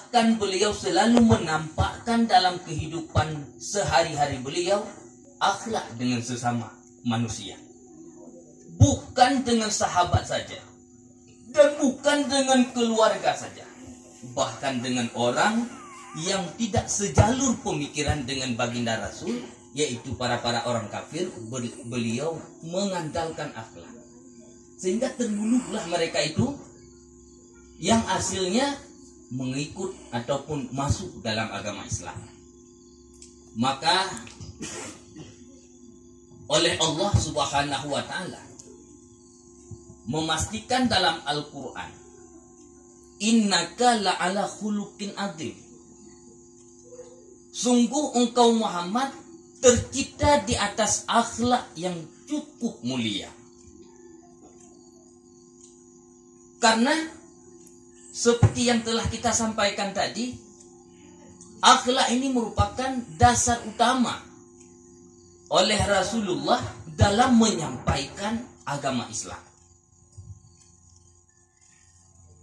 bahkan beliau selalu menampakkan dalam kehidupan sehari-hari beliau akhlak dengan sesama manusia, bukan dengan sahabat saja dan bukan dengan keluarga saja, bahkan dengan orang yang tidak sejalur pemikiran dengan baginda Rasul, yaitu para orang kafir. Beliau mengandalkan akhlak, sehingga terbunuhlah mereka itu yang hasilnya mengikut ataupun masuk dalam agama Islam. Maka oleh Allah Subhanahu wa taala memastikan dalam Al-Qur'an, innaka la'ala khuluqin adzim. Sungguh engkau Muhammad tercipta di atas akhlak yang cukup mulia. Karena seperti yang telah kita sampaikan tadi, akhlak ini merupakan dasar utama oleh Rasulullah dalam menyampaikan agama Islam.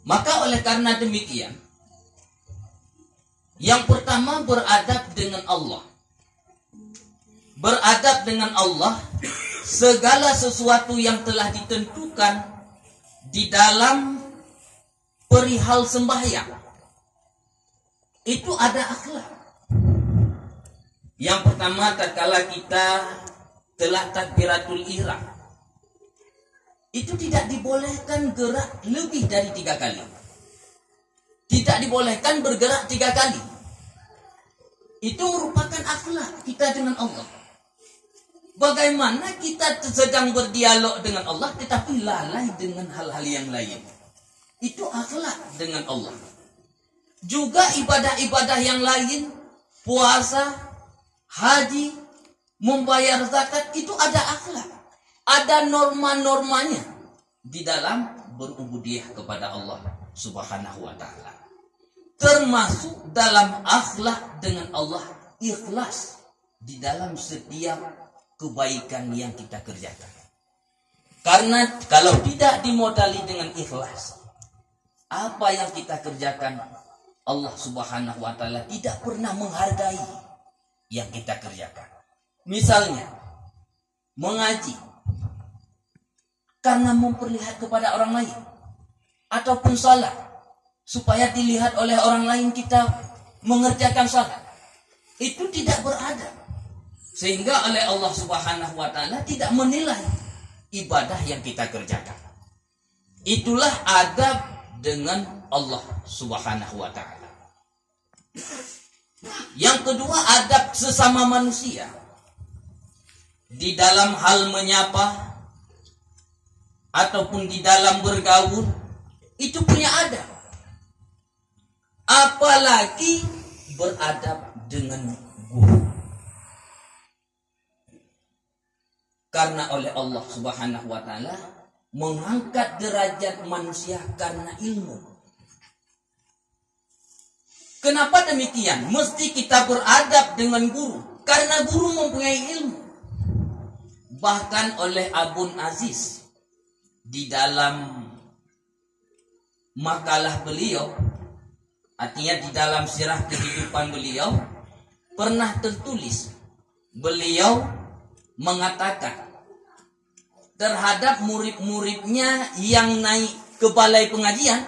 Maka oleh karena demikian, yang pertama beradab dengan Allah. Beradab dengan Allah, segala sesuatu yang telah ditentukan di dalam perihal sembahyang itu ada akhlak. Yang pertama, tatkala kita telah takbiratul ihram, itu tidak dibolehkan gerak lebih dari 3 kali. Tidak dibolehkan bergerak 3 kali. Itu merupakan akhlak kita dengan Allah. Bagaimana kita sedang berdialog dengan Allah tetapi lalai dengan hal-hal yang lain. Itu akhlak dengan Allah. Juga ibadah-ibadah yang lain, puasa, haji, membayar zakat, itu ada akhlak. Ada norma-normanya di dalam berubudiyah kepada Allah Subhanahu wa taala. Termasuk dalam akhlak dengan Allah, ikhlas di dalam setiap kebaikan yang kita kerjakan. Karena kalau tidak dimodali dengan ikhlas, apa yang kita kerjakan, Allah Subhanahu wa taala tidak pernah menghargai yang kita kerjakan. Misalnya mengaji karena memperlihat kepada orang lain, ataupun salat supaya dilihat oleh orang lain kita mengerjakan salat, itu tidak beradab, sehingga oleh Allah Subhanahu wa taala tidak menilai ibadah yang kita kerjakan. Itulah adab dengan Allah Subhanahu wa taala. Yang kedua, adab sesama manusia. Di dalam hal menyapa ataupun di dalam bergaul, itu punya adab. Apalagi beradab dengan guru. Karena oleh Allah Subhanahu wa taala mengangkat derajat manusia karena ilmu. Kenapa demikian? Mesti kita beradab dengan guru, karena guru mempunyai ilmu. Bahkan oleh Abun Aziz di dalam makalah beliau, artinya di dalam sirah kehidupan beliau, pernah tertulis beliau mengatakan terhadap murid-muridnya yang naik ke balai pengajian,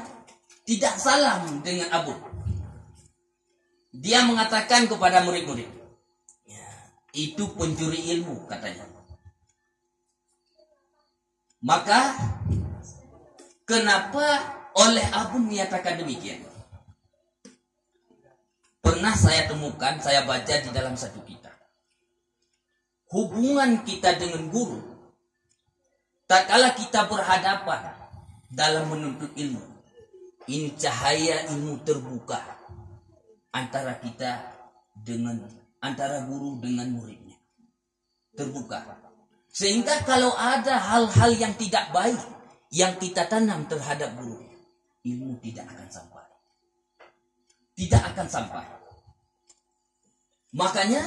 tidak salam dengan Abu. Dia mengatakan kepada murid-murid, itu pencuri ilmu, katanya. Maka kenapa oleh Abu menyatakan demikian? Pernah saya temukan, saya baca di dalam satu kitab, hubungan kita dengan guru, tak kala kita berhadapan dalam menuntut ilmu, ini cahaya ilmu terbuka antara kita dengan, antara guru dengan muridnya, terbuka. Sehingga kalau ada hal-hal yang tidak baik yang kita tanam terhadap guru, ilmu tidak akan sampai. Tidak akan sampai. Makanya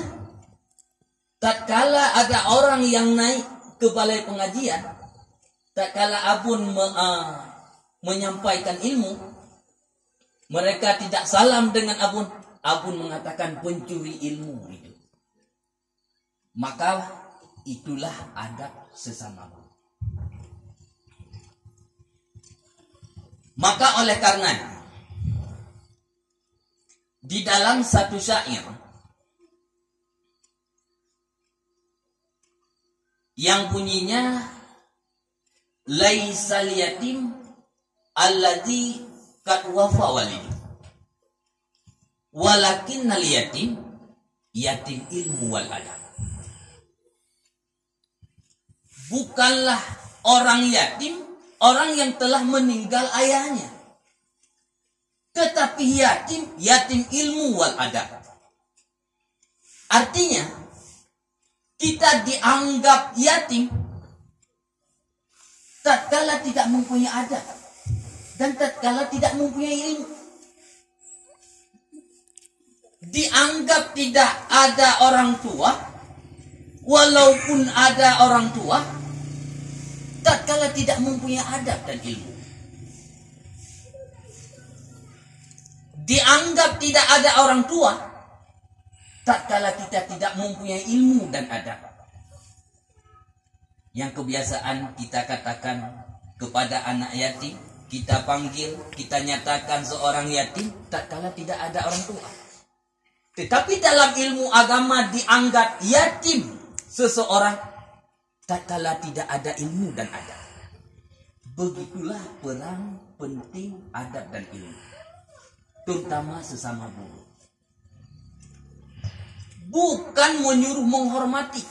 tatkala ada orang yang naik ke balai pengajian, tatkala Abun menyampaikan ilmu, Mereka tidak salam dengan Abun. Abun mengatakan pencuri ilmu itu. Maka itulah adab sesama guru. Maka oleh karena di dalam satu syair yang bunyinya laisal yatim alladzi qad wafa walid walakinnal yatim yatim ilmu wal adab. Bukanlah orang yatim orang yang telah meninggal ayahnya, tetapi yatim ilmu wal adab. Artinya kita dianggap yatim tatkala tidak mempunyai adab dan tatkala tidak mempunyai ilmu. Dianggap tidak ada orang tua, walaupun ada orang tua, tatkala tidak mempunyai adab dan ilmu. Dianggap tidak ada orang tua, tatkala kita tidak mempunyai ilmu dan adab. Yang kebiasaan kita katakan kepada anak yatim, kita panggil, kita nyatakan seorang yatim tatkala tidak ada orang tua. Tetapi dalam ilmu agama dianggap yatim seseorang tatkala tidak ada ilmu dan adab. Begitulah peran penting adab dan ilmu, terutama sesama guru. Bukan menyuruh menghormati.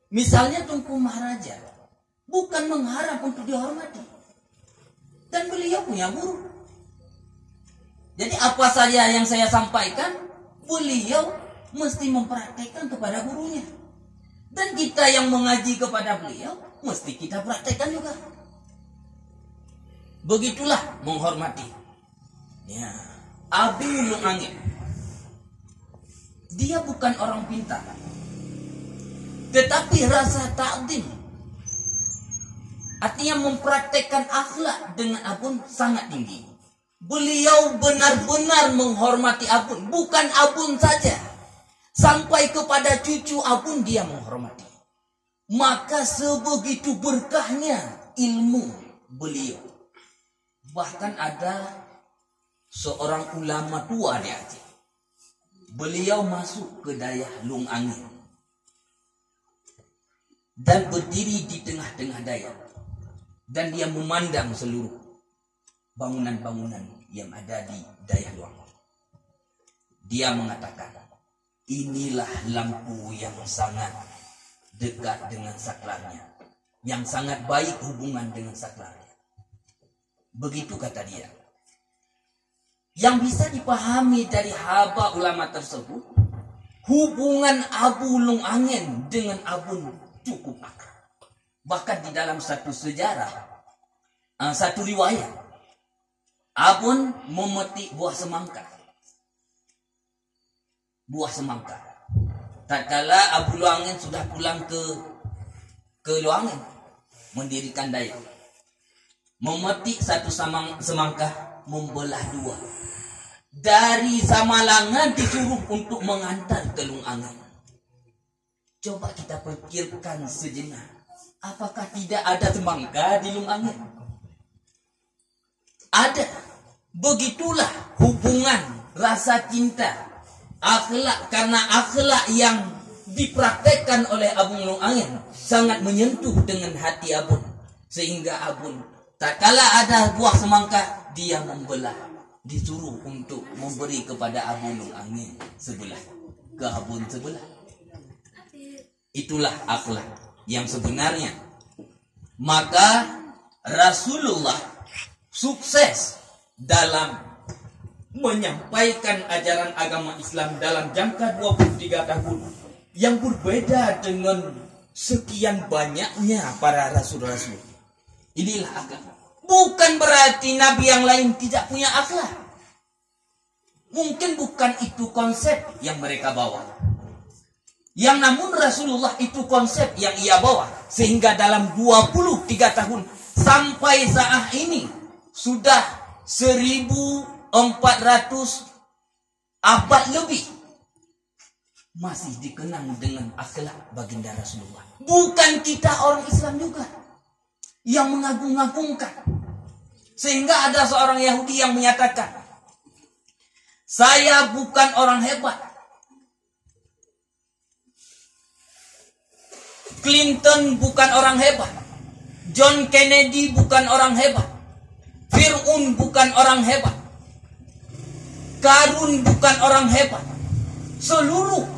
Misalnya Tunku Maharaja bukan mengharap untuk dihormati, dan beliau punya guru. Jadi apa saja yang saya sampaikan, beliau mesti mempraktekkan kepada gurunya. Dan kita yang mengaji kepada beliau, mesti kita praktekkan juga. Begitulah menghormati. Ya, Abu Ulung Angin. Dia bukan orang pintar, tetapi rasa takdim, artinya mempraktekkan akhlak dengan Abun sangat tinggi. Beliau benar-benar menghormati Abun, bukan Abun saja, sampai kepada cucu Abun dia menghormati. Maka sebegitu berkahnya ilmu beliau. Bahkan ada seorang ulama tua di Aceh. Beliau masuk ke daerah Lung Angin dan berdiri di tengah-tengah daerah, dan dia memandang seluruh bangunan-bangunan yang ada di daerah Lung Angin. Dia mengatakan, inilah lampu yang sangat dekat dengan saklarnya, yang sangat baik hubungan dengan saklarnya. Begitu kata dia. Yang bisa dipahami dari haba ulama tersebut, hubungan Abu Ulung Angin dengan Abun cukup akrab. Bahkan di dalam satu sejarah, satu riwayat, Abun memetik buah semangka. Buah semangka. Tatkala Abu Ulung Angin sudah pulang ke Lung Angin, mendirikan daerah, memetik satu semangka, membelah dua. Dari Samalangan disuruh untuk mengantar ke Lung Angin. Coba kita pikirkan sejenak, apakah tidak ada semangka di Lung Angin? Ada. Begitulah hubungan, rasa cinta, akhlak, karena akhlak yang dipraktekkan oleh Abu Lung Angin sangat menyentuh dengan hati Abun, sehingga Abun tatkala ada buah semangka dia membelah, disuruh untuk memberi kepada Abu Lung Angin sebelah, ke Abun sebelah. Itulah akhlak yang sebenarnya. Maka Rasulullah sukses dalam menyampaikan ajaran agama Islam dalam jangka 23 tahun yang berbeda dengan sekian banyaknya para rasul-rasul. Inilah agama. Bukan berarti nabi yang lain tidak punya akhlak. Mungkin bukan itu konsep yang mereka bawa. Yang namun Rasulullah itu konsep yang ia bawa. Sehingga dalam 23 tahun sampai saat ini sudah 1400 400 abad lebih masih dikenang dengan akhlak baginda Rasulullah. Bukan kita orang Islam juga yang mengagung-agungkan. Sehingga ada seorang Yahudi yang menyatakan, saya bukan orang hebat. Clinton bukan orang hebat. John Kennedy bukan orang hebat. Fir'aun bukan orang hebat. Karun bukan orang hebat. Seluruh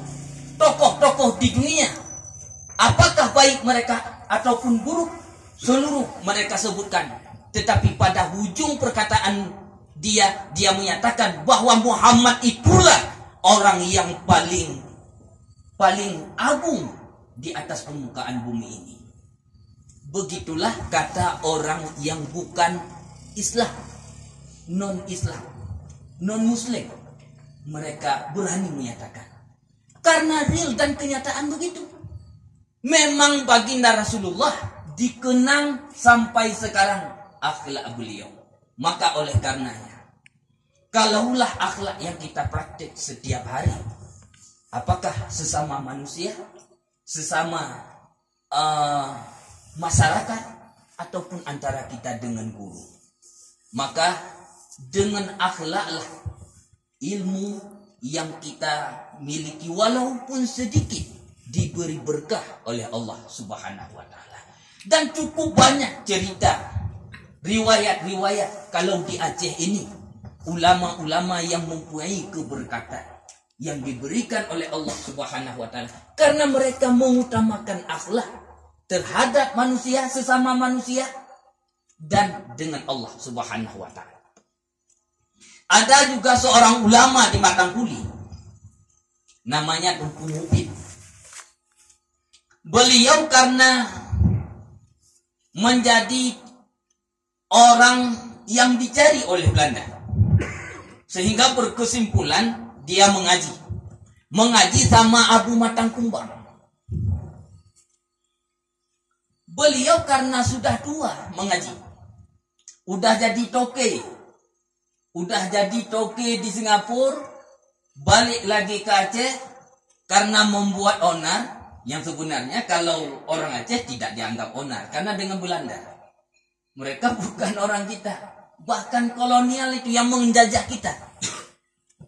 tokoh-tokoh di dunia, apakah baik mereka ataupun buruk, seluruh mereka sebutkan. Tetapi pada ujung perkataan dia menyatakan bahwa Muhammad itulah orang yang paling agung di atas permukaan bumi ini. Begitulah kata orang yang bukan Islam, non-Islam, non-Muslim. Mereka berani menyatakan. Karena real dan kenyataan begitu. Memang baginda Rasulullah dikenang sampai sekarang akhlak beliau. Maka oleh karenanya, kalaulah akhlak yang kita praktik setiap hari, apakah sesama manusia, sesama masyarakat, ataupun antara kita dengan guru, maka dengan akhlaklah ilmu yang kita miliki walaupun sedikit diberi berkah oleh Allah Subhanahu wa taala. Dan cukup banyak cerita, riwayat-riwayat kalau di Aceh ini, ulama-ulama yang mempunyai keberkatan yang diberikan oleh Allah Subhanahu wa taala karena mereka mengutamakan akhlak terhadap manusia, sesama manusia, dan dengan Allah Subhanahu wa taala. Ada juga seorang ulama di Matangkuli, namanya Tunku Mubin. Beliau karena menjadi orang yang dicari oleh Belanda, sehingga berkesimpulan dia mengaji sama Abu Matangkumbang. Beliau karena sudah tua mengaji, udah jadi toke di Singapura, balik lagi ke Aceh karena membuat onar yang sebenarnya kalau orang Aceh tidak dianggap onar karena dengan Belanda. Mereka bukan orang kita, bahkan kolonial itu yang menjajah kita.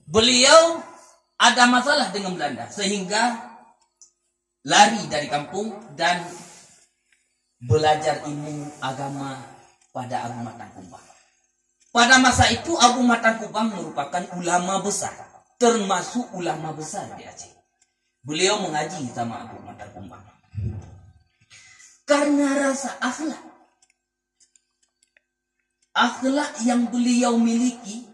Beliau ada masalah dengan Belanda sehingga lari dari kampung dan belajar ilmu agama pada Abu Matangkumbang. Pada masa itu Abu Matangkumbang merupakan ulama besar, termasuk ulama besar di Aceh. Beliau mengaji sama Abu Matangkumbang. Karena rasa akhlak yang beliau miliki,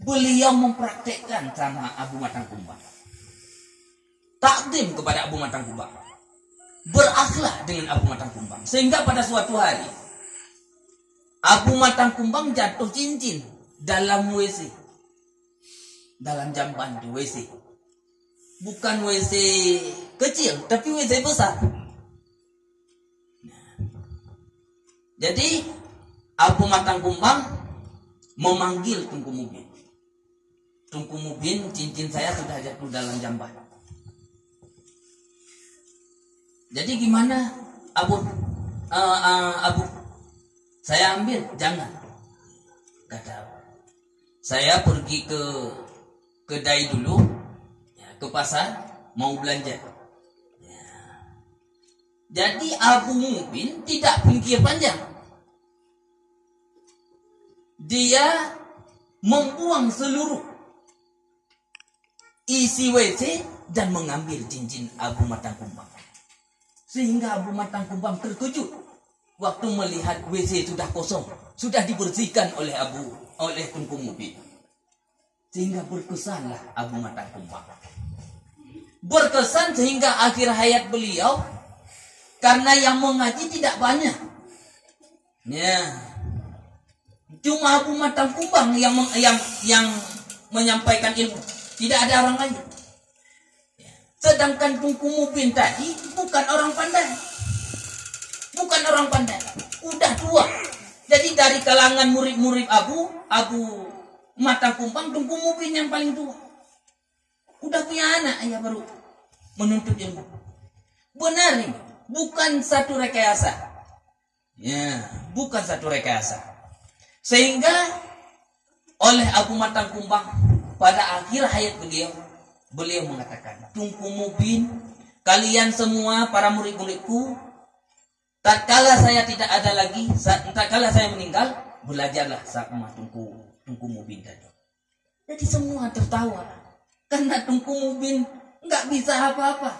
beliau mempraktekkan sama Abu Matangkumbang. Takdim kepada Abu Matangkumbang, berakhlak dengan Abu Matangkumbang, sehingga pada suatu hari Abu Matangkumbang jatuh cincin dalam WC, dalam jamban di WC. Bukan WC kecil, tapi WC besar. Jadi Abu Matangkumbang memanggil Tunku Mubin. Tunku Mubin, cincin saya sudah jatuh dalam jamban. Jadi gimana Abu, saya ambil? Jangan, kata Abu. Saya pergi ke kedai dulu, ke pasar, mau belanja. Jadi Abu Mubin tidak pikir panjang. Dia membuang seluruh isi WC dan mengambil cincin Abu Matangkumbang. Sehingga Abu Matangkumbang terkejut waktu melihat WC sudah kosong, sudah dibersihkan oleh Tunku Mubin. Sehingga berkesanlah Abu Matangkumbang. Berkesan sehingga akhir hayat beliau, karena yang mengaji tidak banyak. Ya, cuma Abu Matangkumbang yang menyampaikan ilmu, tidak ada orang lain. Sedangkan Tunku Mubin tadi bukan orang pandai, udah tua. Jadi dari kalangan murid-murid Abu Matang Kumbang, Tunku Mubin yang paling tua. Udah punya anak, ayah baru menuntut ilmu. Benar ini, bukan satu rekayasa. Ya, bukan satu rekayasa. Sehingga oleh Abu Matang Kumbang pada akhir hayat beliau mengatakan, Tunku Mubin, kalian semua para murid-muridku, tatkala saya tidak ada lagi, tatkala saya meninggal, belajarlah sama Tunku Mubin tadi. Jadi semua tertawa karena Tunku Mubin nggak bisa apa-apa,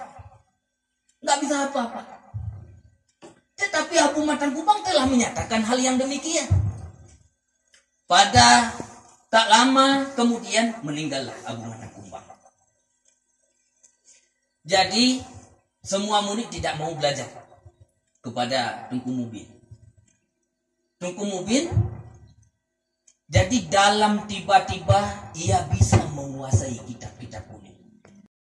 Tetapi Abu Matang Kumbang telah menyatakan hal yang demikian. Pada tak lama kemudian meninggallah Abu Matang Kumbang. Jadi semua murid tidak mau belajar kepada Tunku Mubin. Tunku Mubin jadi dalam tiba-tiba ia bisa menguasai kitab